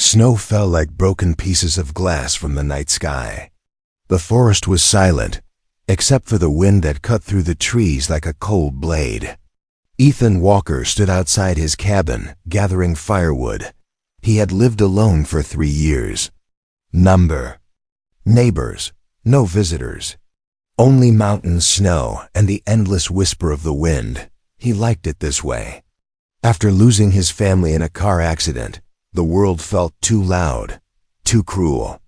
Snow fell like broken pieces of glass from the night sky. The forest was silent, except for the wind that cut through the trees like a cold blade. Ethan Walker stood outside his cabin, gathering firewood. He had lived alone for 3 years. Neighbors, no visitors. Only mountain snow and the endless whisper of the wind. He liked it this way. After losing his family in a car accident, the world felt too loud, too cruel.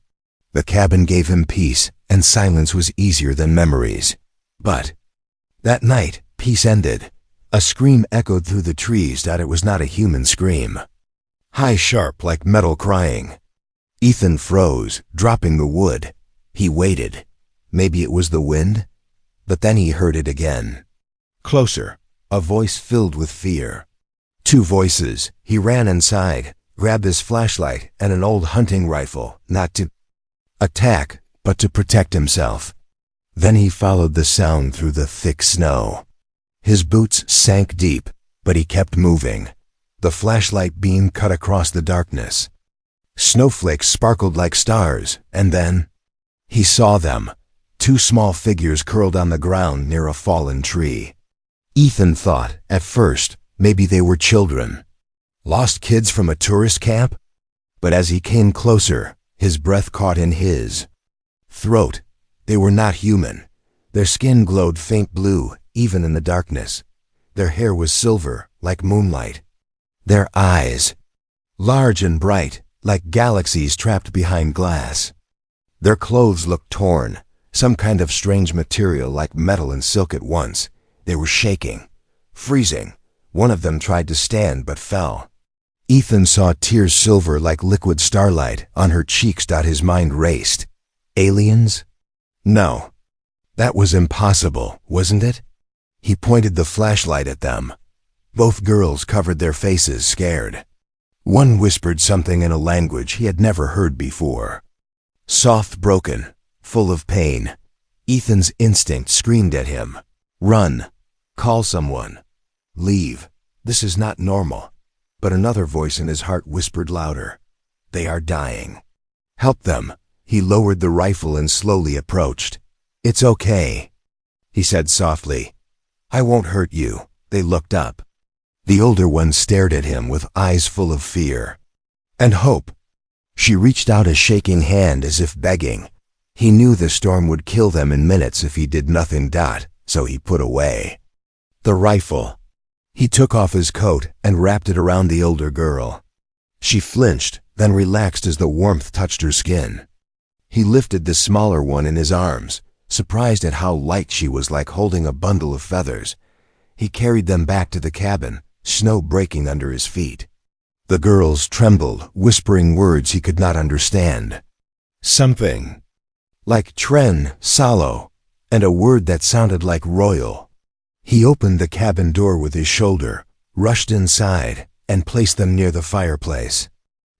The cabin gave him peace, and silence was easier than memories. But that night, peace ended. A scream echoed through the trees that it was not a human scream. High, sharp, like metal crying. Ethan froze, dropping the wood. He waited. Maybe it was the wind? But then he heard it again. Closer, a voice filled with fear. 2 voices. He ran inside, grabbed his flashlight and an old hunting rifle, not to attack, but to protect himself. Then he followed the sound through the thick snow. His boots sank deep, but he kept moving. The flashlight beam cut across the darkness. Snowflakes sparkled like stars, and then he saw them. 2 small figures curled on the ground near a fallen tree. Ethan thought, at first, maybe they were children. Lost kids from a tourist camp? But as he came closer, his breath caught in his throat. They were not human. Their skin glowed faint blue, even in the darkness. Their hair was silver, like moonlight. Their eyes, large and bright, like galaxies trapped behind glass. Their clothes looked torn, some kind of strange material like metal and silk at once. They were shaking, freezing. One of them tried to stand but fell. Ethan saw tears silver like liquid starlight on her cheeks. His mind raced. Aliens? No. That was impossible, wasn't it? He pointed the flashlight at them. Both girls covered their faces, scared. One whispered something in a language he had never heard before. Soft, broken, full of pain. Ethan's instinct screamed at him. Run. Call someone. Leave. This is not normal. But another voice in his heart whispered louder. They are dying. Help them. He lowered the rifle and slowly approached. It's okay, he said softly. I won't hurt you. They looked up. The older one stared at him with eyes full of fear and hope. She reached out a shaking hand as if begging. He knew the storm would kill them in minutes if he did nothing. So he put away the rifle. He took off his coat and wrapped it around the older girl. She flinched, then relaxed as the warmth touched her skin. He lifted the smaller one in his arms, surprised at how light she was, like holding a bundle of feathers. He carried them back to the cabin, snow breaking under his feet. The girls trembled, whispering words he could not understand. Something like Tren, Salo, and a word that sounded like royal. He opened the cabin door with his shoulder, rushed inside, and placed them near the fireplace.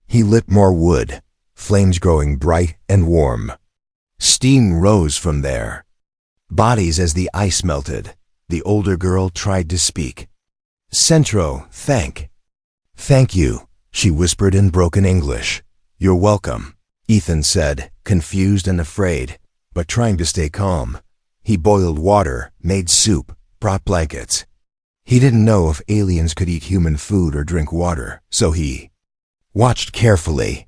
He lit more wood, flames growing bright and warm. Steam rose from their bodies as the ice melted. The older girl tried to speak. Centro, thank you, she whispered in broken English. You're welcome, Ethan said, confused and afraid, but trying to stay calm. He boiled water, made soup, brought blankets. He didn't know if aliens could eat human food or drink water, so he watched carefully.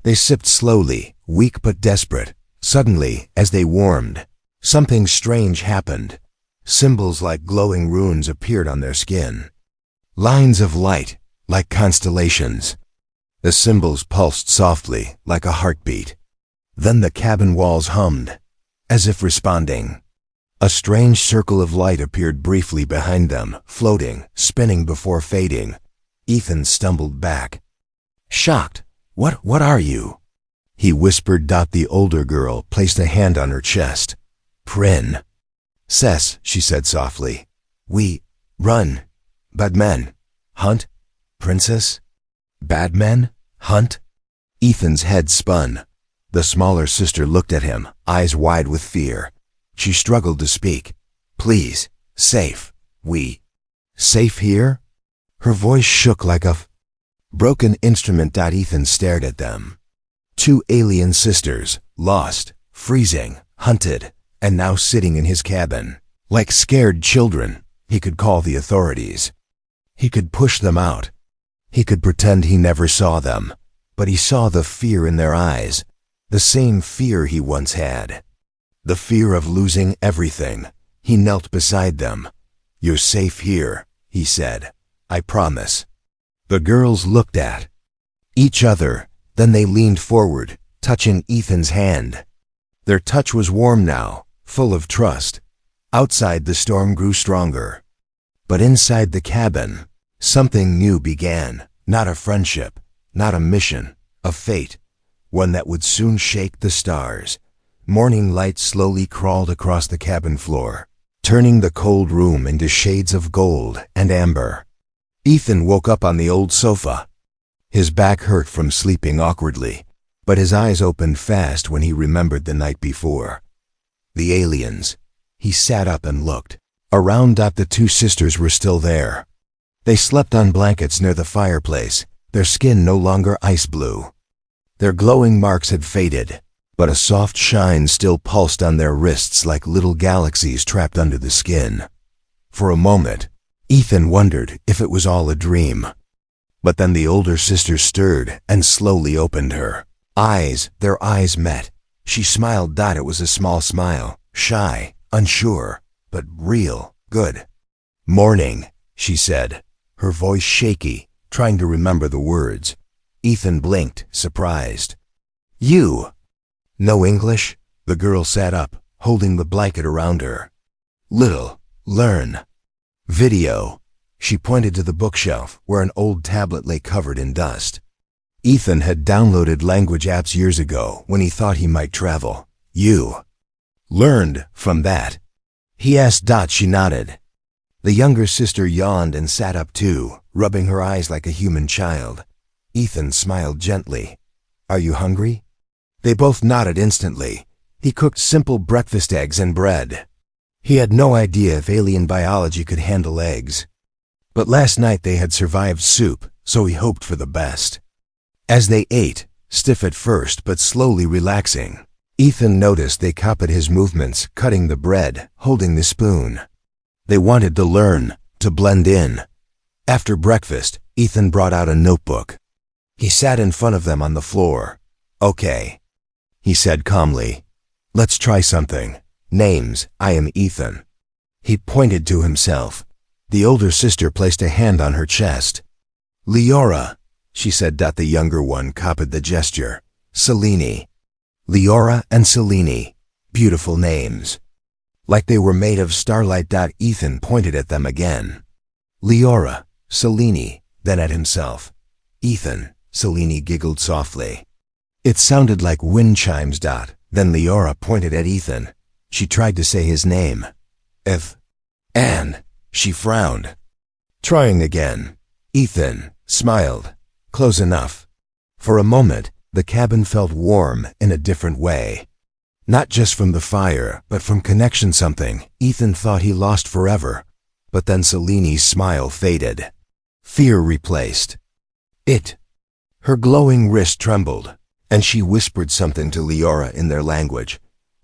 They sipped slowly, weak but desperate. Suddenly, as they warmed, something strange happened. Symbols like glowing runes appeared on their skin. Lines of light, like constellations. The symbols pulsed softly, like a heartbeat. Then the cabin walls hummed, as if responding. A strange circle of light appeared briefly behind them, floating, spinning before fading. Ethan stumbled back. Shocked. What are you? He whispered. The older girl placed a hand on her chest. Prin. Cess, she said softly. We run. Bad men. Hunt. Princess. Bad men. Hunt. Ethan's head spun. The smaller sister looked at him, eyes wide with fear. She struggled to speak. Please. Safe. We. Safe here? Her voice shook like a Broken instrument. Ethan stared at them. Two alien sisters, lost, freezing, hunted, and now sitting in his cabin. Like scared children, he could call the authorities. He could push them out. He could pretend he never saw them, but he saw the fear in their eyes, the same fear he once had. The fear of losing everything. He knelt beside them. "You're safe here," he said. "I promise." The girls looked at each other, then they leaned forward, touching Ethan's hand. Their touch was warm now, full of trust. Outside, the storm grew stronger. But inside the cabin, something new began. Not a friendship, not a mission, a fate, one that would soon shake the stars. Morning light slowly crawled across the cabin floor, turning the cold room into shades of gold and amber. Ethan woke up on the old sofa. His back hurt from sleeping awkwardly, but his eyes opened fast when he remembered the night before. The aliens. He sat up and looked. Around. The two sisters were still there. They slept on blankets near the fireplace, their skin no longer ice blue. Their glowing marks had faded, but a soft shine still pulsed on their wrists like little galaxies trapped under the skin. For a moment, Ethan wondered if it was all a dream. But then the older sister stirred and slowly opened her eyes. Their eyes met. She smiled. It was a small smile, shy, unsure, but real, good. "Morning," she said, her voice shaky, trying to remember the words. Ethan blinked, surprised. "You? No English?" The girl sat up, holding the blanket around her. "Little. Learn. Video." She pointed to the bookshelf, where an old tablet lay covered in dust. Ethan had downloaded language apps years ago when he thought he might travel. "You learned from that?" he asked. She nodded. The younger sister yawned and sat up too, rubbing her eyes like a human child. Ethan smiled gently. "Are you hungry?" They both nodded instantly. He cooked simple breakfast eggs and bread. He had no idea if alien biology could handle eggs. But last night they had survived soup, so he hoped for the best. As they ate, stiff at first but slowly relaxing, Ethan noticed they copied his movements, cutting the bread, holding the spoon. They wanted to learn, to blend in. After breakfast, Ethan brought out a notebook. He sat in front of them on the floor. "Okay," he said calmly. "Let's try something. Names. I am Ethan." He pointed to himself. The older sister placed a hand on her chest. "Leora," she said. The younger one copied the gesture. "Selene." Leora and Selene. Beautiful names. Like they were made of starlight. Ethan pointed at them again. "Leora, Selene," then at himself. "Ethan." Selene giggled softly. It sounded like wind chimes. Then Leora pointed at Ethan. She tried to say his name. "And," she frowned. Trying again. Ethan smiled. Close enough. For a moment, the cabin felt warm in a different way. Not just from the fire, but from connection. Something Ethan thought he lost forever. But then Selene's smile faded. Fear replaced it. Her glowing wrist trembled, and she whispered something to Leora in their language.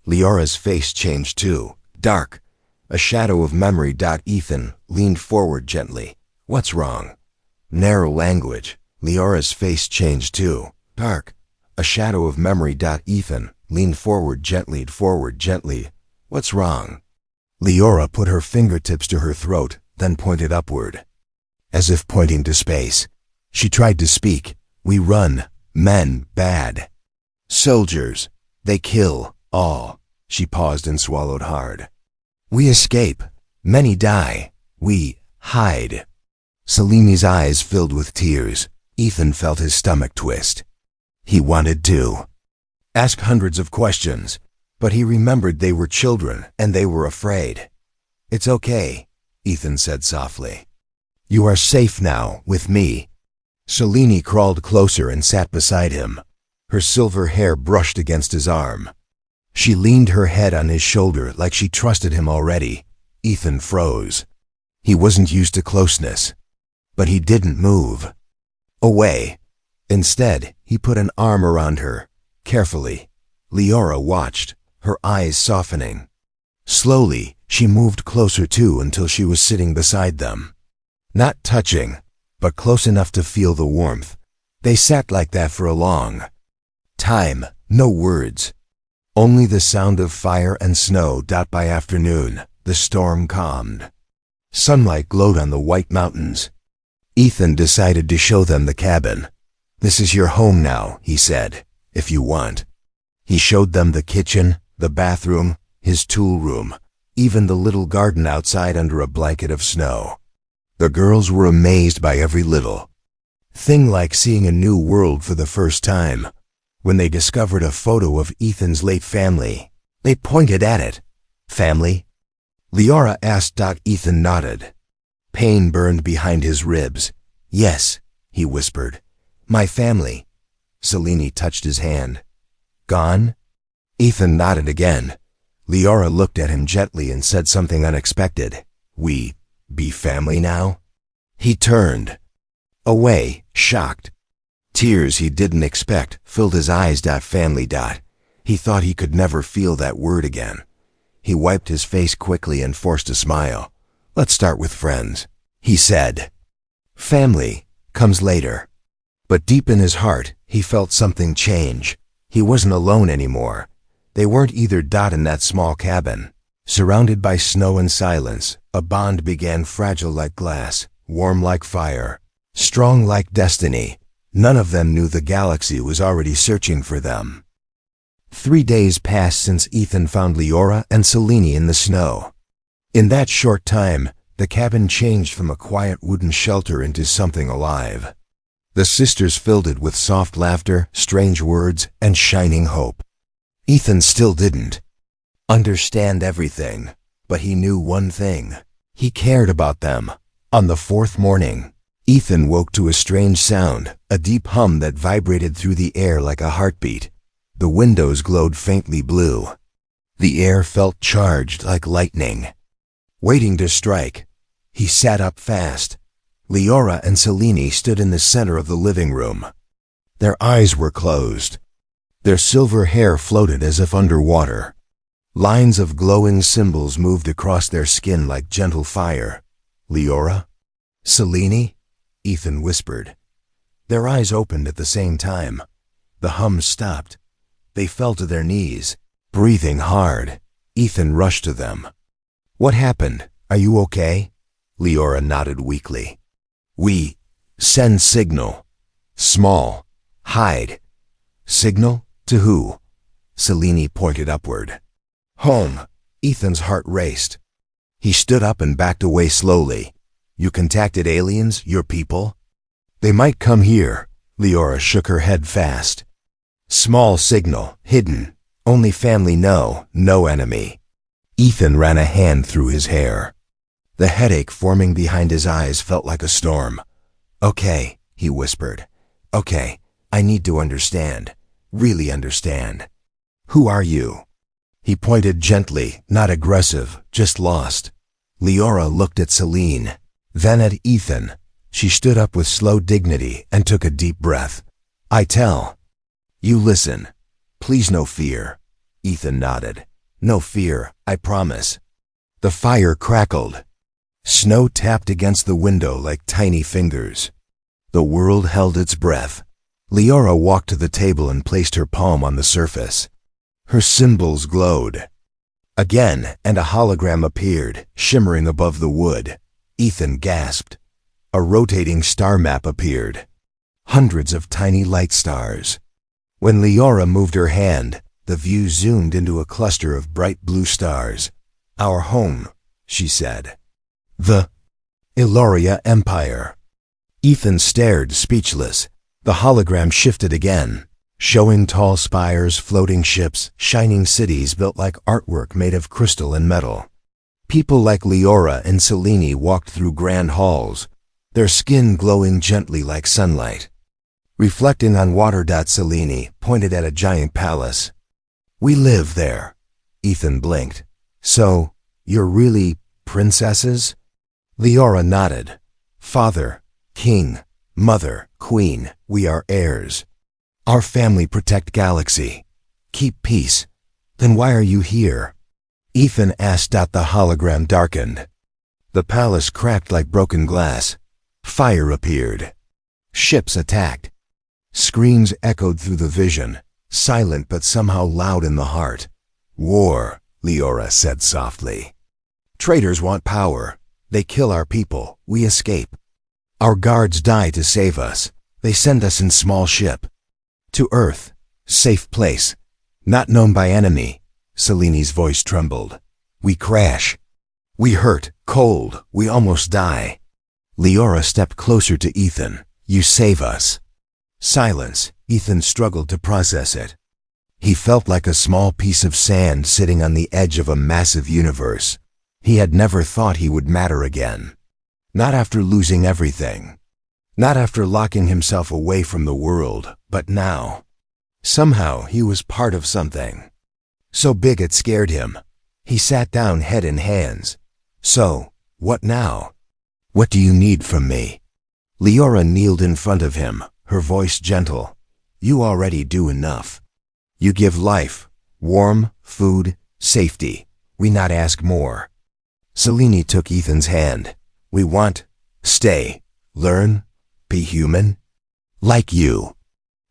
Leora's face changed too, dark, a shadow of memory. Ethan leaned forward gently. "What's wrong?" Narrow language. Leora's face changed too, dark, a shadow of memory. Ethan leaned forward gently. "What's wrong?" Leora put her fingertips to her throat, then pointed upward, as if pointing to space. She tried to speak. "We run. Men bad. Soldiers. They kill. All." She paused and swallowed hard. "We escape. Many die. We hide." Selene's eyes filled with tears. Ethan felt his stomach twist. He wanted to ask hundreds of questions, but he remembered they were children and they were afraid. "It's okay," Ethan said softly. "You are safe now with me." Selene crawled closer and sat beside him. Her silver hair brushed against his arm. She leaned her head on his shoulder like she trusted him already. Ethan froze. He wasn't used to closeness, but he didn't move. Away. Instead, he put an arm around her, carefully. Leora watched, her eyes softening. Slowly, she moved closer too until she was sitting beside them. Not touching, but close enough to feel the warmth. They sat like that for a long time, no words. Only the sound of fire and snow. By afternoon, the storm calmed. Sunlight glowed on the white mountains. Ethan decided to show them the cabin. "This is your home now," he said, "if you want." He showed them the kitchen, the bathroom, his tool room, even the little garden outside under a blanket of snow. The girls were amazed by every little thing, like seeing a new world for the first time. When they discovered a photo of Ethan's late family, they pointed at it. "Family?" Leora asked. Ethan nodded. Pain burned behind his ribs. "Yes," he whispered. "My family." Selene touched his hand. "Gone?" Ethan nodded again. Leora looked at him gently and said something unexpected. "We be family now?" He turned away, shocked. Tears he didn't expect filled his eyes. Family. He thought he could never feel that word again. He wiped his face quickly and forced a smile. "Let's start with friends," he said. "Family comes later." But deep in his heart, he felt something change. He wasn't alone anymore. They weren't either. In that small cabin, surrounded by snow and silence, a bond began, fragile like glass, warm like fire, strong like destiny. None of them knew the galaxy was already searching for them. 3 days passed since Ethan found Leora and Selene in the snow. In that short time, the cabin changed from a quiet wooden shelter into something alive. The sisters filled it with soft laughter, strange words, and shining hope. Ethan still didn't understand everything, but he knew one thing. He cared about them. On the 4th morning, Ethan woke to a strange sound, a deep hum that vibrated through the air like a heartbeat. The windows glowed faintly blue. The air felt charged like lightning, waiting to strike. He sat up fast. Leora and Selene stood in the center of the living room. Their eyes were closed. Their silver hair floated as if underwater. Lines of glowing symbols moved across their skin like gentle fire. "Leora? Selene?" Ethan whispered. Their eyes opened at the same time. The hum stopped. They fell to their knees, breathing hard. Ethan rushed to them. "What happened? Are you okay?" Leora nodded weakly. "We send signal. Small. Hide." "Signal? To who?" Selene pointed upward. "Home." Ethan's heart raced. He stood up and backed away slowly. "You contacted aliens, your people?" "They might come here." Leora shook her head fast. "Small signal, hidden. Only family know, no enemy." Ethan ran a hand through his hair. The headache forming behind his eyes felt like a storm. "Okay," he whispered. "Okay, I need to understand. Really understand. Who are you?" He pointed gently, not aggressive, just lost. Leora looked at Selene, then at Ethan. She stood up with slow dignity and took a deep breath. "I tell. You listen. Please, no fear." Ethan nodded. "No fear, I promise." The fire crackled. Snow tapped against the window like tiny fingers. The world held its breath. Leora walked to the table and placed her palm on the surface. Her symbols glowed again, and a hologram appeared, shimmering above the wood. Ethan gasped. A rotating star map appeared. Hundreds of tiny light stars. When Leora moved her hand, the view zoomed into a cluster of bright blue stars. "Our home," she said. "The Illyria Empire." Ethan stared, speechless. The hologram shifted again, showing tall spires, floating ships, shining cities built like artwork made of crystal and metal. People like Leora and Selene walked through grand halls, their skin glowing gently like sunlight. Reflecting on water. Selene pointed at a giant palace. "We live there." Ethan blinked. "So, you're really princesses?" Leora nodded. "Father, king. Mother, Queen, we are heirs. Our family protect galaxy. Keep peace. Then why are you here? Ethan asked. The hologram darkened. The palace cracked like broken glass. Fire appeared. Ships attacked. Screams echoed through the vision, silent but somehow loud in the heart. War, Leora said softly. Traitors want power. They kill our people. We escape. Our guards die to save us. They send us in small ship. To Earth, safe place. Not known by enemy. Seleni's voice trembled. We crash. We hurt, cold, we almost die. Leora stepped closer to Ethan. You save us. Silence. Ethan struggled to process it. He felt like a small piece of sand sitting on the edge of a massive universe. He had never thought he would matter again. Not after losing everything. Not after locking himself away from the world, but now. Somehow he was part of something. So big it scared him. He sat down, head in hands. So, what now? What do you need from me? Leora kneeled in front of him, her voice gentle. You already do enough. You give life, warmth, food, safety. We not ask more. Selene took Ethan's hand. We want, stay, learn, be human. Like you.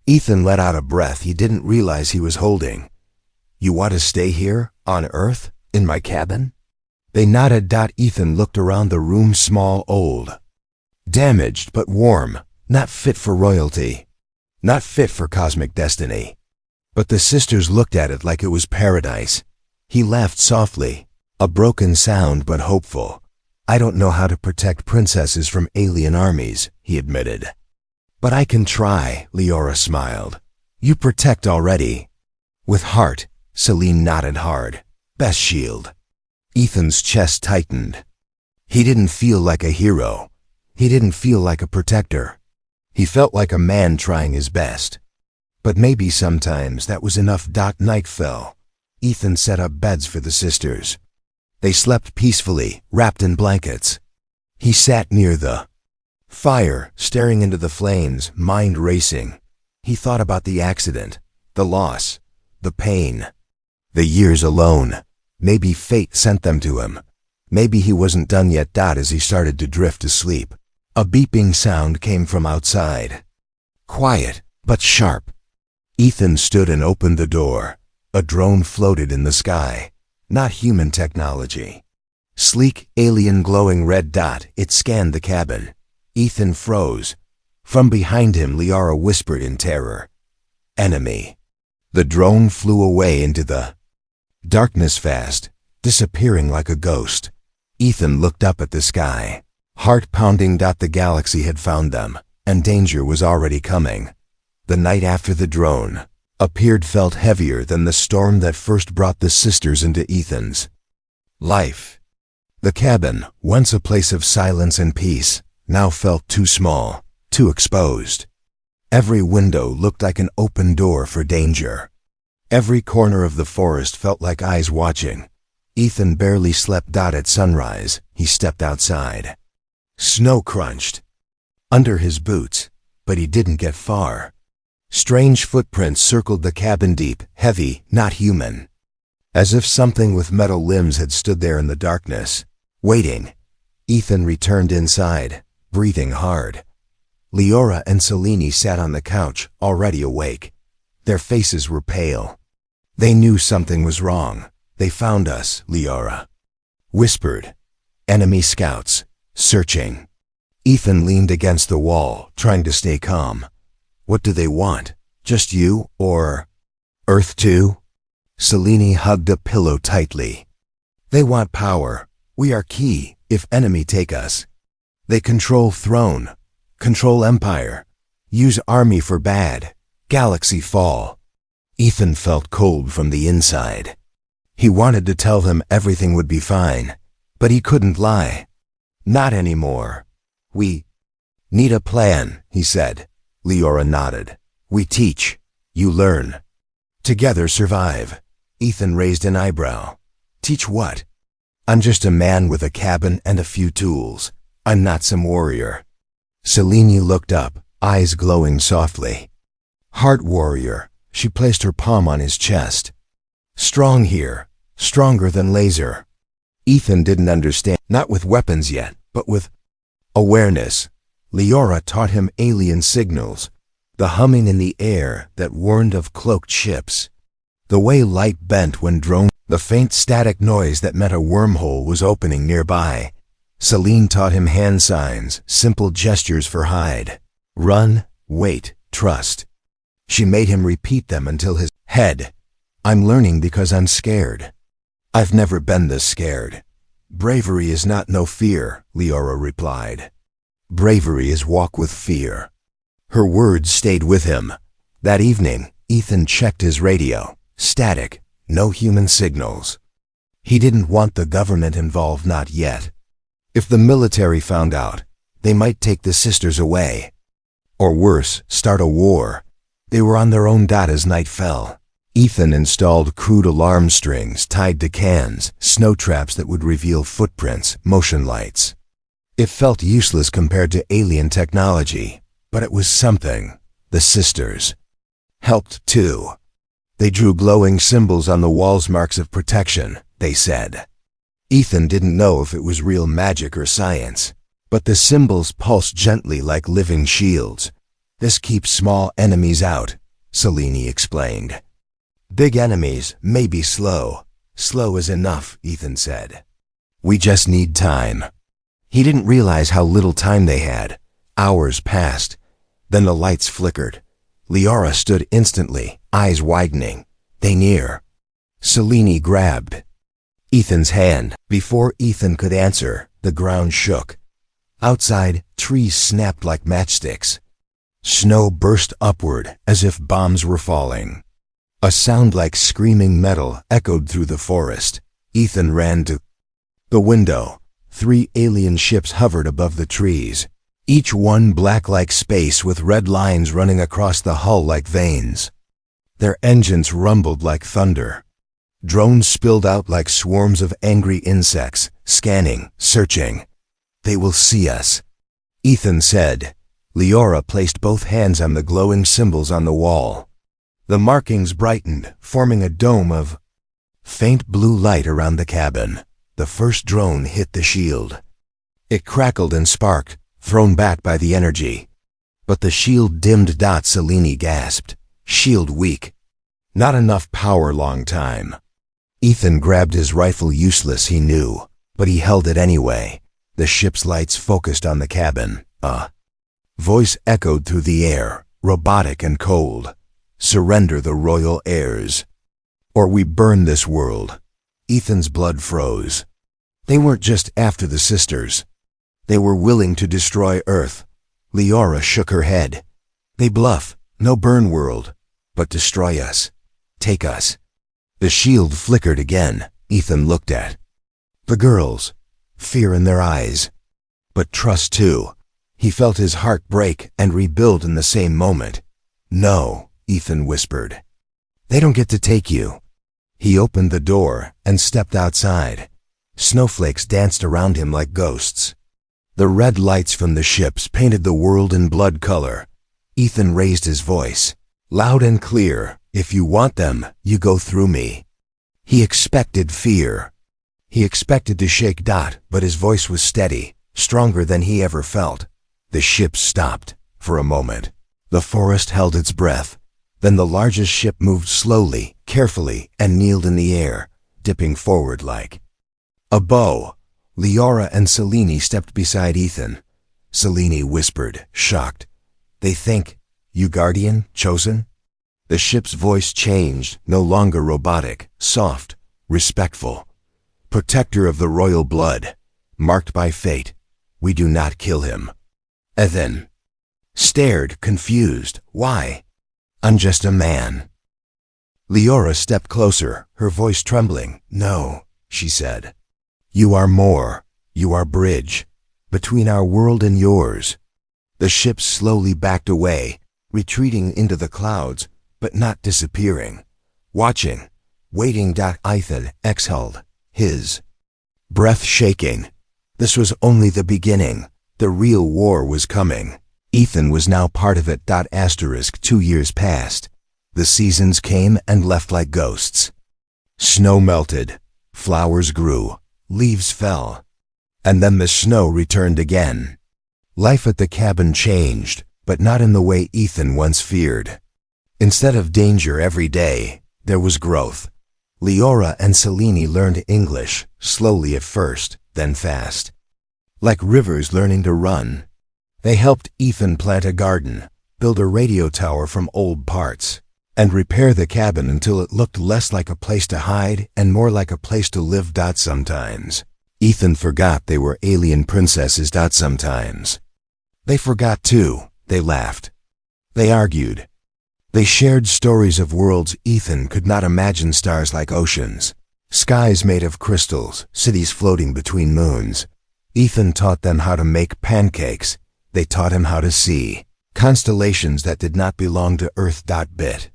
Ethan let out a breath he didn't realize he was holding. You want to stay here, on Earth, in my cabin? They nodded. Ethan looked around the room, small, old. Damaged but warm, not fit for royalty. Not fit for cosmic destiny. But the sisters looked at it like it was paradise. He laughed softly, a broken sound but hopeful. I don't know how to protect princesses from alien armies, he admitted. But I can try, Leora smiled. You protect already. With heart, Selene nodded hard. Best shield. Ethan's chest tightened. He didn't feel like a hero. He didn't feel like a protector. He felt like a man trying his best. But maybe sometimes that was enough. Night fell. Ethan set up beds for the sisters. They slept peacefully, wrapped in blankets. He sat near the fire, staring into the flames, mind racing. He thought about the accident, the loss, the pain, the years alone. Maybe fate sent them to him. Maybe he wasn't done yet. As he started to drift to sleep, a beeping sound came from outside. Quiet, but sharp. Ethan stood and opened the door. A drone floated in the sky. Not human technology. Sleek, alien glowing red dot, it scanned the cabin. Ethan froze. From behind him, Leora whispered in terror. Enemy. The drone flew away into the darkness fast, disappearing like a ghost. Ethan looked up at the sky. Heart pounding. The galaxy had found them, and danger was already coming. The night after the drone appeared felt heavier than the storm that first brought the sisters into Ethan's life. The cabin, once a place of silence and peace, now felt too small, too exposed. Every window looked like an open door for danger. Every corner of the forest felt like eyes watching. Ethan barely slept. At sunrise, he stepped outside. Snow crunched under his boots, but he didn't get far. Strange footprints circled the cabin, deep, heavy, not human. As if something with metal limbs had stood there in the darkness, waiting. Ethan returned inside, breathing hard. Leora and Selene sat on the couch, already awake. Their faces were pale. They knew something was wrong. They found us, Leora whispered. Enemy scouts, searching. Ethan leaned against the wall, trying to stay calm. What do they want? Just you, or Earth too? Selene hugged a pillow tightly. They want power. We are key, if enemy take us. They control throne, control empire, use army for bad, galaxy fall. Ethan felt cold from the inside. He wanted to tell them everything would be fine, but he couldn't lie. Not anymore. We need a plan, he said. Leora nodded. We teach. You learn. Together survive. Ethan raised an eyebrow. Teach what? I'm just a man with a cabin and a few tools. I'm not some warrior. Selene looked up, eyes glowing softly. Heart warrior, she placed her palm on his chest. Strong here, stronger than laser. Ethan didn't understand, not with weapons yet, but with awareness. Leora taught him alien signals, the humming in the air that warned of cloaked ships, the way light bent when drone, the faint static noise that meant a wormhole was opening nearby. Selene taught him hand signs, simple gestures for hide. Run, wait, trust. She made him repeat them until his head. I'm learning because I'm scared. I've never been this scared. Bravery is not no fear, Leora replied. Bravery is walk with fear. Her words stayed with him. That evening, Ethan checked his radio. Static, no human signals. He didn't want the government involved, not yet. If the military found out, they might take the sisters away. Or worse, start a war. They were on their own as night fell. Ethan installed crude alarm strings tied to cans, snow traps that would reveal footprints, motion lights. It felt useless compared to alien technology, but it was something. The sisters helped too. They drew glowing symbols on the walls, marks of protection, they said. Ethan didn't know if it was real magic or science, but the symbols pulsed gently like living shields. This keeps small enemies out, Selene explained. Big enemies may be slow. Slow is enough, Ethan said. We just need time. He didn't realize how little time they had. Hours passed. Then the lights flickered. Leora stood instantly, eyes widening. They near. Selene grabbed Ethan's hand. Before Ethan could answer, the ground shook. Outside, trees snapped like matchsticks. Snow burst upward as if bombs were falling. A sound like screaming metal echoed through the forest. Ethan ran to the window. 3 alien ships hovered above the trees, each one black like space with red lines running across the hull like veins. Their engines rumbled like thunder. Drones spilled out like swarms of angry insects, scanning, searching. They will see us, Ethan said. Leora placed both hands on the glowing symbols on the wall. The markings brightened, forming a dome of faint blue light around the cabin. The first drone hit the shield. It crackled and sparked, thrown back by the energy. But the shield dimmed. Selene gasped. Shield weak. Not enough power. Long time. Ethan grabbed his rifle. Useless, he knew, but he held it anyway. The ship's lights focused on the cabin. A voice echoed through the air, robotic and cold. Surrender the royal heirs, or we burn this world. Ethan's blood froze. They weren't just after the sisters. They were willing to destroy Earth. Leora shook her head. They bluff. No burn world, but destroy us. Take us. The shield flickered again. Ethan looked at the girls, fear in their eyes, but trust too. He felt his heart break and rebuild in the same moment. No, Ethan whispered. They don't get to take you. He opened the door and stepped outside. Snowflakes danced around him like ghosts. The red lights from the ships painted the world in blood color. Ethan raised his voice, loud and clear. If you want them, you go through me. He expected fear. He expected to shake. But his voice was steady, stronger than he ever felt. The ships stopped for a moment. The forest held its breath. Then the largest ship moved slowly, carefully, and kneeled in the air, dipping forward like a bow. Leora and Selene stepped beside Ethan. Selene whispered, shocked. They think, you guardian, chosen? The ship's voice changed, no longer robotic, soft, respectful. Protector of the royal blood, marked by fate. We do not kill him. Ethan stared, confused. Why? I'm just a man. Leora stepped closer, her voice trembling. No, she said. You are more. You are bridge between our world and yours. The ship slowly backed away, retreating into the clouds, but not disappearing. Watching, waiting. Ethan exhaled, his breath shaking. This was only the beginning. The real war was coming. Ethan was now part of it. 2 years passed. The seasons came and left like ghosts. Snow melted, flowers grew, leaves fell. And then the snow returned again. Life at the cabin changed, but not in the way Ethan once feared. Instead of danger every day, there was growth. Leora and Selene learned English, slowly at first, then fast. Like rivers learning to run. They helped Ethan plant a garden, build a radio tower from old parts, and repair the cabin until it looked less like a place to hide and more like a place to live. Sometimes Ethan forgot they were alien princesses. Sometimes they forgot too. They laughed. They argued. They shared stories of worlds Ethan could not imagine, stars like oceans, skies made of crystals, cities floating between moons. Ethan taught them how to make pancakes. They taught him how to see constellations that did not belong to Earth. Bit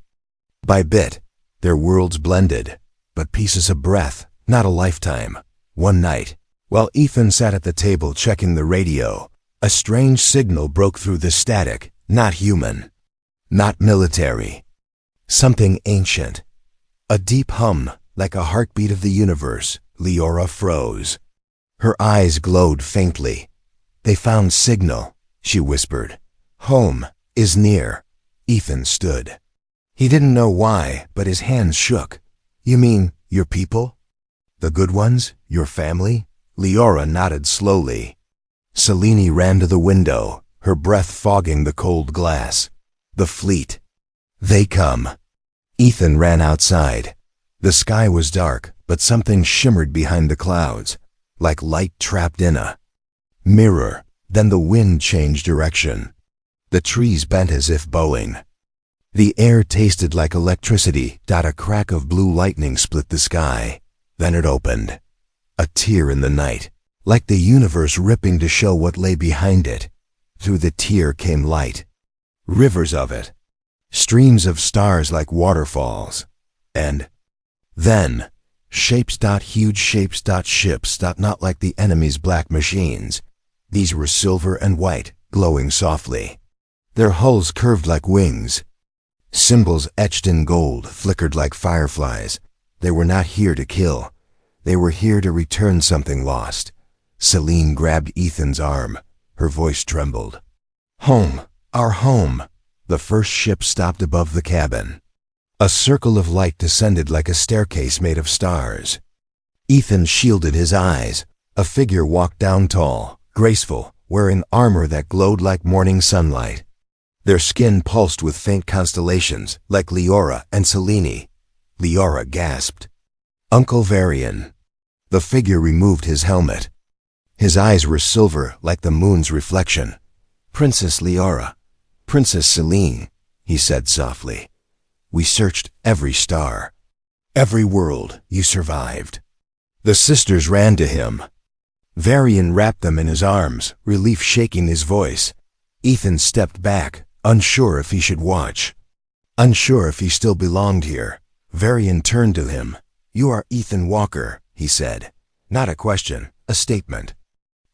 by bit, their worlds blended, but pieces of breath, not a lifetime. One night, while Ethan sat at the table checking the radio, a strange signal broke through the static. Not human, not military. Something ancient. A deep hum, like a heartbeat of the universe. Leora froze. Her eyes glowed faintly. They found signal, she whispered. Home is near. Ethan stood. He didn't know why, but his hands shook. You mean your people? The good ones? Your family? Leora nodded slowly. Selene ran to the window, her breath fogging the cold glass. The fleet. They come. Ethan ran outside. The sky was dark, but something shimmered behind the clouds, like light trapped in a mirror. Then the wind changed direction. The trees bent as if bowing. The air tasted like electricity. A crack of blue lightning split the sky. Then it opened. A tear in the night, like the universe ripping to show what lay behind it. Through the tear came light. Rivers of it. Streams of stars like waterfalls. And then, shapes. Huge shapes. Ships. Not like the enemy's black machines. These were silver and white, glowing softly. Their hulls curved like wings. Symbols etched in gold flickered like fireflies. They were not here to kill. They were here to return something lost. Selene grabbed Ethan's arm. Her voice trembled. Home, our home. The first ship stopped above the cabin. A circle of light descended like a staircase made of stars. Ethan shielded his eyes. A figure walked down, tall, graceful, wearing armor that glowed like morning sunlight. Their skin pulsed with faint constellations, like Leora and Selene. Leora gasped. Uncle Varian. The figure removed his helmet. His eyes were silver, like the moon's reflection. Princess Leora, Princess Selene, he said softly. We searched every star, every world. You survived. The sisters ran to him. Varian wrapped them in his arms, relief shaking his voice. Ethan stepped back, unsure if he should watch. Unsure if he still belonged here. Varian turned to him. You are Ethan Walker, he said. Not a question, a statement.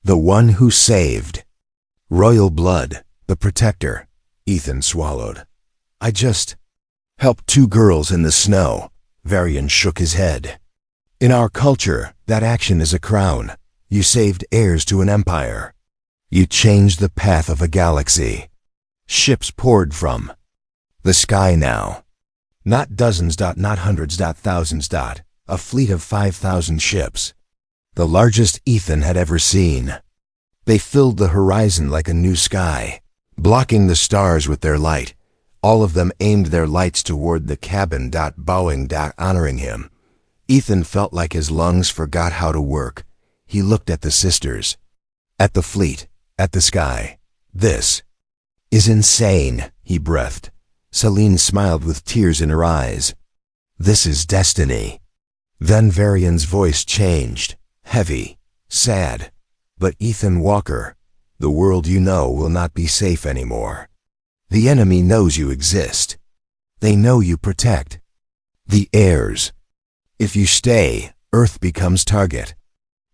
The one who saved. Royal blood, the protector. Ethan swallowed. I just helped 2 girls in the snow. Varian shook his head. In our culture, that action is a crown. You saved heirs to an empire. You changed the path of a galaxy. Ships poured from the sky now. Not dozens. Not hundreds. Thousands. A fleet of 5,000 ships. The largest Ethan had ever seen. They filled the horizon like a new sky, blocking the stars with their light. All of them aimed their lights toward the cabin. Bowing. Honoring him. Ethan felt like his lungs forgot how to work. He looked at the sisters, at the fleet, at the sky. This is insane, he breathed. Selene smiled with tears in her eyes. This is destiny. Then Varian's voice changed, heavy, sad. But Ethan Walker, the world you know will not be safe anymore. The enemy knows you exist. They know you protect the heirs. If you stay, Earth becomes target.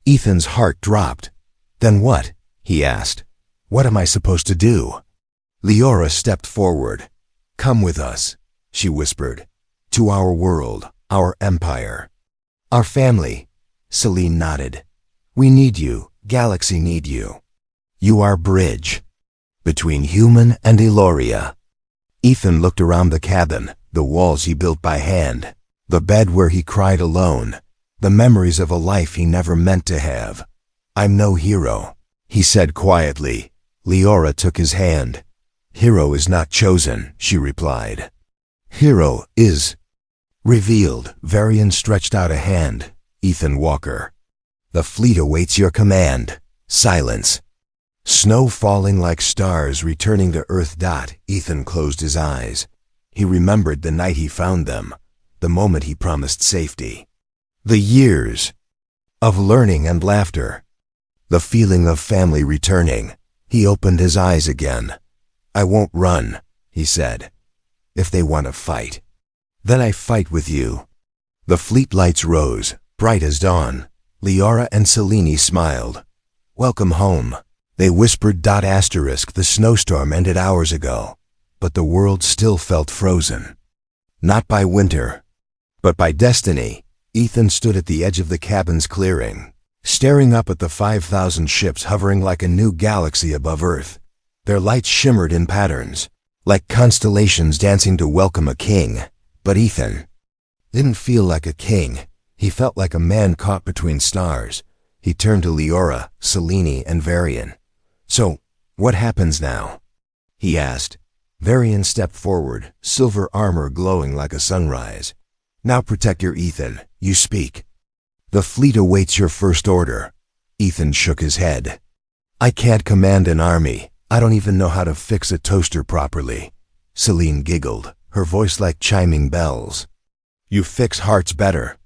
Ethan's heart dropped. Then what? He asked. What am I supposed to do? Leora stepped forward. Come with us, she whispered. To our world, our empire. Our family. Celine nodded. We need you. Galaxy need you. You are bridge between human and Eloria. Ethan looked around the cabin, the walls he built by hand, the bed where he cried alone, the memories of a life he never meant to have. I'm no hero, he said quietly. Leora took his hand. Hero is not chosen, she replied. Hero is revealed. Varian stretched out a hand. Ethan Walker. The fleet awaits your command. Silence. Snow falling like stars returning to Earth. Ethan closed his eyes. He remembered the night he found them, the moment he promised safety. The years of learning and laughter. The feeling of family returning. He opened his eyes again. I won't run, he said. If they want to fight, then I fight with you. The fleet lights rose, bright as dawn. Leora and Selene smiled. Welcome home, they whispered. The snowstorm ended hours ago, but the world still felt frozen. Not by winter, but by destiny. Ethan stood at the edge of the cabin's clearing, staring up at the 5,000 ships hovering like a new galaxy above Earth. Their lights shimmered in patterns, like constellations dancing to welcome a king. But Ethan didn't feel like a king. He felt like a man caught between stars. He turned to Leora, Selene, and Varian. So, what happens now? He asked. Varian stepped forward, silver armor glowing like a sunrise. Now protect your Ethan, you speak. The fleet awaits your first order. Ethan shook his head. I can't command an army. I don't even know how to fix a toaster properly. Selene giggled, her voice like chiming bells. You fix hearts better.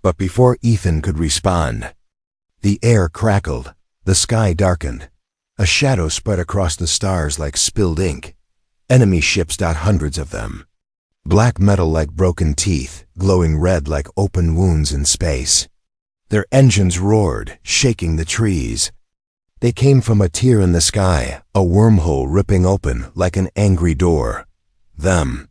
But before Ethan could respond, the air crackled, the sky darkened. A shadow spread across the stars like spilled ink. Enemy ships. Hundreds of them. Black metal like broken teeth, glowing red like open wounds in space. Their engines roared, shaking the trees. They came from a tear in the sky, a wormhole ripping open like an angry door. Them.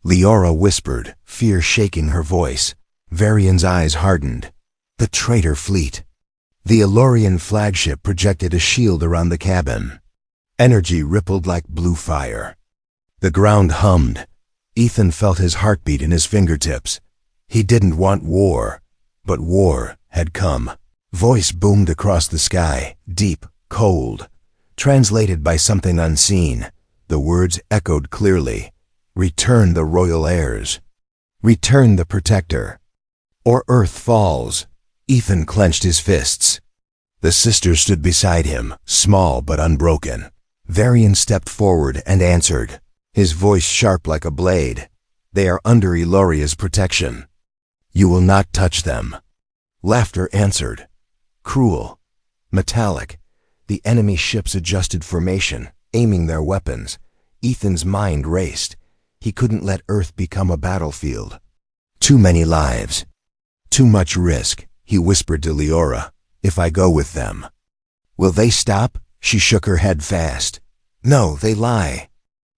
Leora whispered, fear shaking her voice. Varian's eyes hardened. The traitor fleet. The Elorian flagship projected a shield around the cabin. Energy rippled like blue fire. The ground hummed. Ethan felt his heartbeat in his fingertips. He didn't want war, but war had come. Voice boomed across the sky, deep, cold, translated by something unseen. The words echoed clearly. Return the royal heirs. Return the protector. Or Earth falls. Ethan clenched his fists. The sisters stood beside him, small but unbroken. Varian stepped forward and answered, his voice sharp like a blade. They are under Eloria's protection. You will not touch them. Laughter answered. Cruel. Metallic. The enemy ships adjusted formation, aiming their weapons. Ethan's mind raced. He couldn't let Earth become a battlefield. Too many lives. Too much risk, he whispered to Leora. If I go with them, will they stop? She shook her head fast. No, they lie.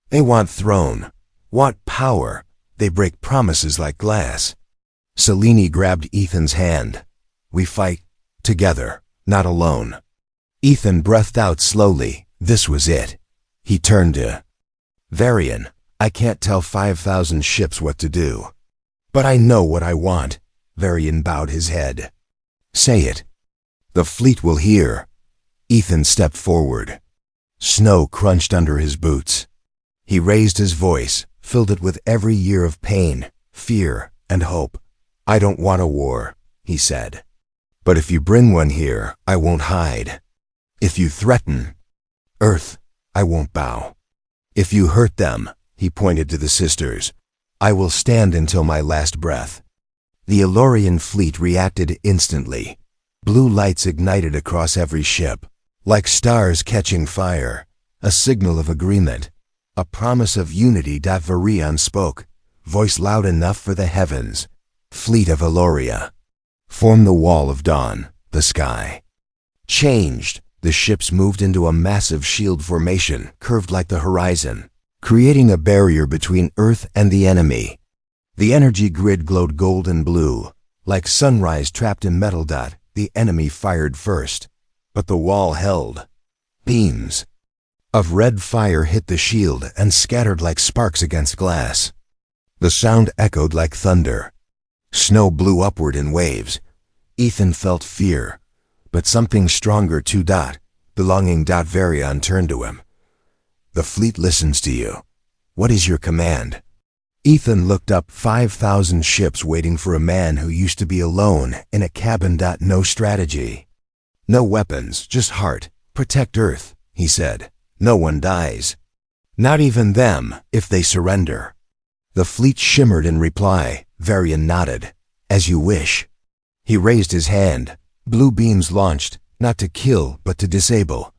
They want throne, want power. They break promises like glass. Selene grabbed Ethan's hand. We fight together, not alone. Ethan breathed out slowly. This was it. He turned to Varian. I can't tell 5,000 ships what to do, but I know what I want. Varian bowed his head. Say it. The fleet will hear. Ethan stepped forward. Snow crunched under his boots. He raised his voice, filled it with every year of pain, fear, and hope. I don't want a war, he said. But if you bring one here, I won't hide. If you threaten Earth, I won't bow. If you hurt them, he pointed to the sisters, I will stand until my last breath. The Elorian fleet reacted instantly. Blue lights ignited across every ship, like stars catching fire, a signal of agreement, a promise of unity. Varian spoke, voice loud enough for the heavens. Fleet of Eloria. Form the wall of dawn, the sky. Changed. The The ships moved into a massive shield formation, curved like the horizon, creating a barrier between Earth and the enemy. The energy grid glowed gold and blue. Like sunrise trapped in metal. The enemy fired first, but the wall held. Beams of red fire hit the shield and scattered like sparks against glass. The sound echoed like thunder. Snow blew upward in waves. Ethan felt fear, but something stronger too. Belonging. Varian turned to him. The fleet listens to you. What is your command? Ethan looked up. 5,000 ships waiting for a man who used to be alone in a cabin. No strategy. No weapons, just heart. Protect Earth, he said. No one dies. Not even them, if they surrender. The fleet shimmered in reply. Varian nodded. As you wish. He raised his hand. Blue beams launched, not to kill, but to disable.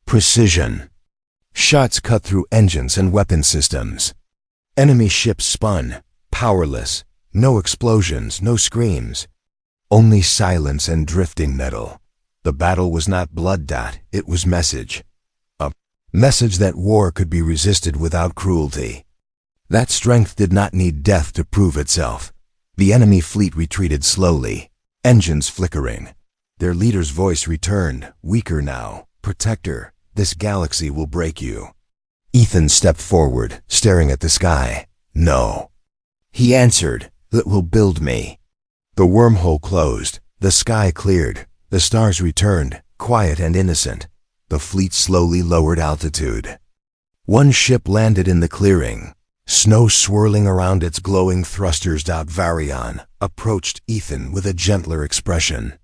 Precision. Shots cut through engines and weapon systems. Enemy ships spun, powerless. No explosions, no screams. Only silence and drifting metal. The battle was not blood. It was message. A message that war could be resisted without cruelty. That strength did not need death to prove itself. The enemy fleet retreated slowly, engines flickering. Their leader's voice returned, weaker now. Protector, this galaxy will break you. Ethan stepped forward, staring at the sky. No. He answered, that will build me. The wormhole closed, the sky cleared, the stars returned, quiet and innocent. The fleet slowly lowered altitude. One ship landed in the clearing, snow swirling around its glowing thrusters. Varian approached Ethan with a gentler expression.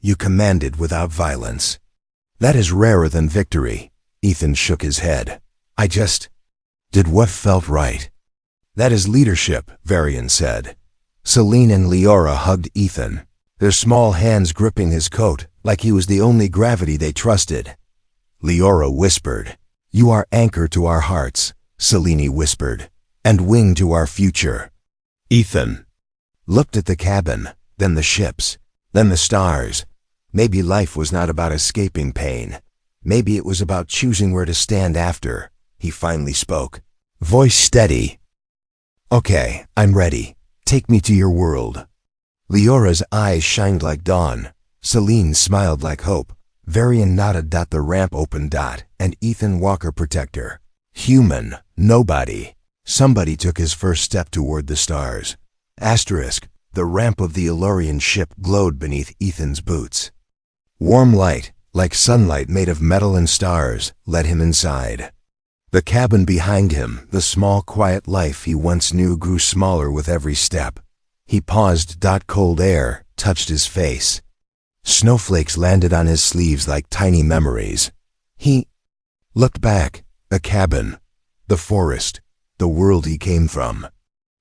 You commanded without violence. That is rarer than victory. Ethan shook his head. I just did what felt right. That is leadership, Varian said. Celine and Leora hugged Ethan, their small hands gripping his coat like he was the only gravity they trusted. Leora whispered, You are anchor to our hearts, Celine whispered, and wing to our future. Ethan looked at the cabin, then the ships, then the stars. Maybe life was not about escaping pain. Maybe it was about choosing where to stand after. He finally spoke, voice steady. Okay, I'm ready. Take me to your world. Leora's eyes shined like dawn. Celine smiled like hope. Varian nodded. The ramp opened. And Ethan Walker protector. Human, nobody. Somebody took his first step toward the stars. Asterisk, the ramp of the Elorian ship glowed beneath Ethan's boots. Warm light, like sunlight made of metal and stars, led him inside. The cabin behind him, the small quiet life he once knew, grew smaller with every step. He paused. Cold air touched his face. Snowflakes landed on his sleeves like tiny memories. He looked back, a cabin, the forest, the world he came from.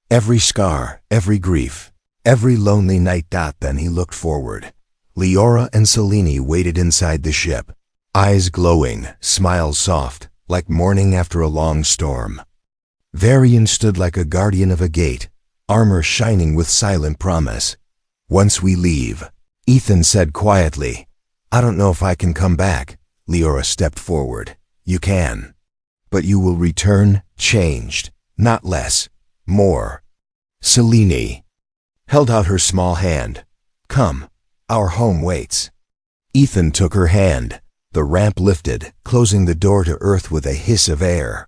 Every scar, every grief, every lonely night. Then he looked forward. Leora and Celine waited inside the ship, eyes glowing, smiles soft, like morning after a long storm. Varian stood like a guardian of a gate, armor shining with silent promise. Once we leave, Ethan said quietly, I don't know if I can come back. Leora stepped forward. You can. But you will return changed, not less, more. Celine held out her small hand. Come, our home waits. Ethan took her hand. The ramp lifted, closing the door to Earth with a hiss of air.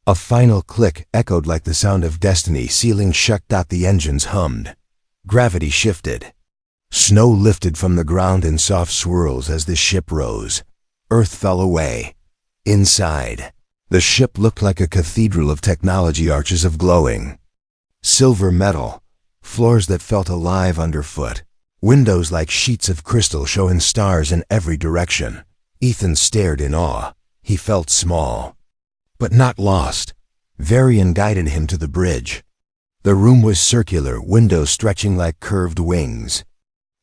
A final click echoed like the sound of destiny sealing shut. The engines hummed. Gravity shifted. Snow lifted from the ground in soft swirls as the ship rose. Earth fell away. Inside, the ship looked like a cathedral of technology, arches of glowing silver metal, floors that felt alive underfoot, windows like sheets of crystal showing stars in every direction. Ethan stared in awe. He felt small, but not lost. Varian guided him to the bridge. The room was circular, windows stretching like curved wings.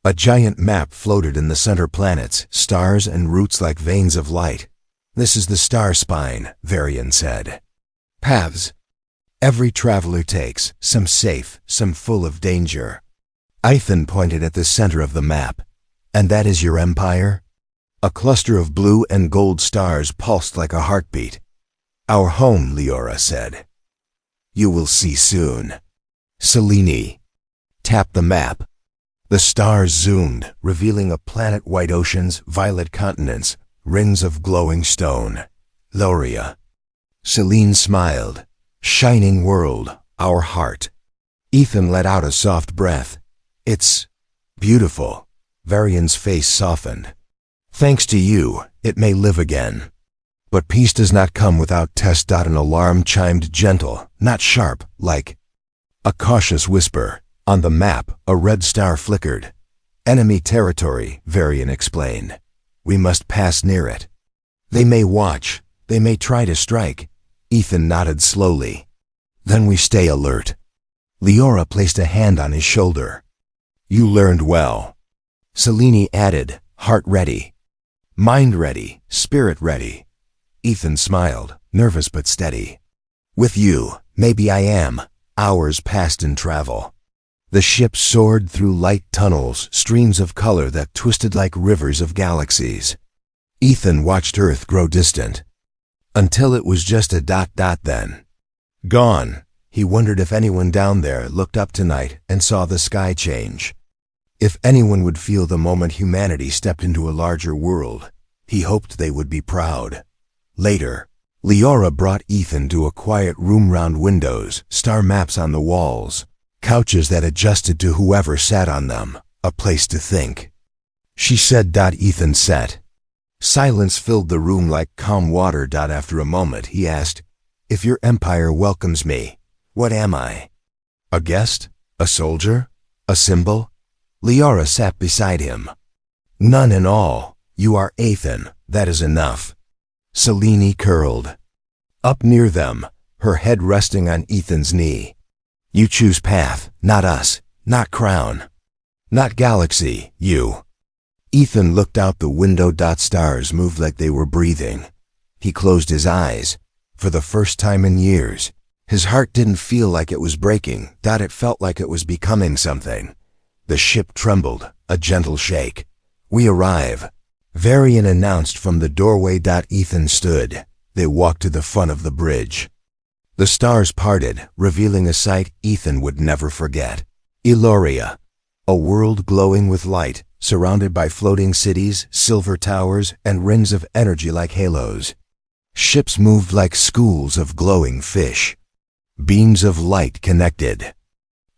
A giant map floated in the center, planets, stars, and routes like veins of light. This is the star spine, Varian said. Paths. Every traveler takes, some safe, some full of danger. Ethan pointed at the center of the map. And that is your empire? A cluster of blue and gold stars pulsed like a heartbeat. "Our home," Leora said. "You will see soon." Selene tapped the map. The stars zoomed, revealing a planet, white oceans, violet continents, rings of glowing stone. Loria. Selene smiled. "Shining world, our heart." Ethan let out a soft breath. "It's beautiful." Varian's face softened. "Thanks to you, it may live again." But peace does not come without test. An alarm chimed, gentle, not sharp, like a cautious whisper. On the map, a red star flickered. "Enemy territory," Varian explained. "We must pass near it. They may watch. They may try to strike." Ethan nodded slowly. "Then we stay alert." Leora placed a hand on his shoulder. "You learned well." Selene added, "Heart ready. Mind ready. Spirit ready." Ethan smiled, nervous but steady. "With you, maybe I am." Hours passed in travel. The ship soared through light tunnels, streams of color that twisted like rivers of galaxies. Ethan watched Earth grow distant. Until it was just a dot, then gone. He wondered if anyone down there looked up tonight and saw the sky change. If anyone would feel the moment humanity stepped into a larger world. He hoped they would be proud. Later, Leora brought Ethan to a quiet room, round windows, star maps on the walls, couches that adjusted to whoever sat on them, a place to think. She said. Ethan sat. Silence filled the room like calm water. After a moment, he asked, "If your empire welcomes me, what am I? A guest? A soldier? A symbol?" Leora sat beside him. "None in all. You are Ethan. That is enough." Selene curled up near them, her head resting on Ethan's knee. "You choose path, not us, not crown, not galaxy, you." Ethan looked out the window. Stars moved like they were breathing. He closed his eyes. For the first time in years, his heart didn't feel like it was breaking. It felt like it was becoming something. The ship trembled, a gentle shake. "We arrive," Varian announced from the doorway. Ethan stood. They walked to the front of the bridge. The stars parted, revealing a sight Ethan would never forget. Eloria, a world glowing with light, surrounded by floating cities, silver towers, and rings of energy like halos. Ships moved like schools of glowing fish. Beams of light connected.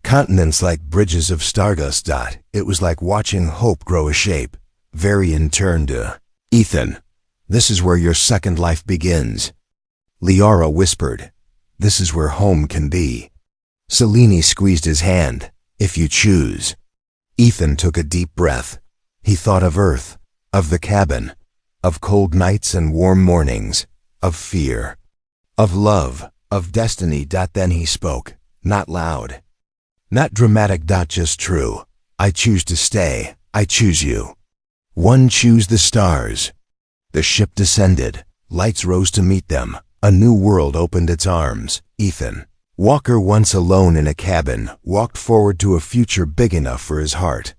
Continents like bridges of stardust. It was like watching hope grow a shape. Varian turned to Ethan. "This is where your second life begins." Leora whispered, "This is where home can be." Selene squeezed his hand. "If you choose." Ethan took a deep breath. He thought of Earth, of the cabin, of cold nights and warm mornings, of fear, of love, of destiny. Then he spoke, not loud, not dramatic. Just true. "I choose to stay. I choose you." One choose the stars. The ship descended. Lights rose to meet them. A new world opened its arms. Ethan, Walker, once alone in a cabin, walked forward to a future big enough for his heart.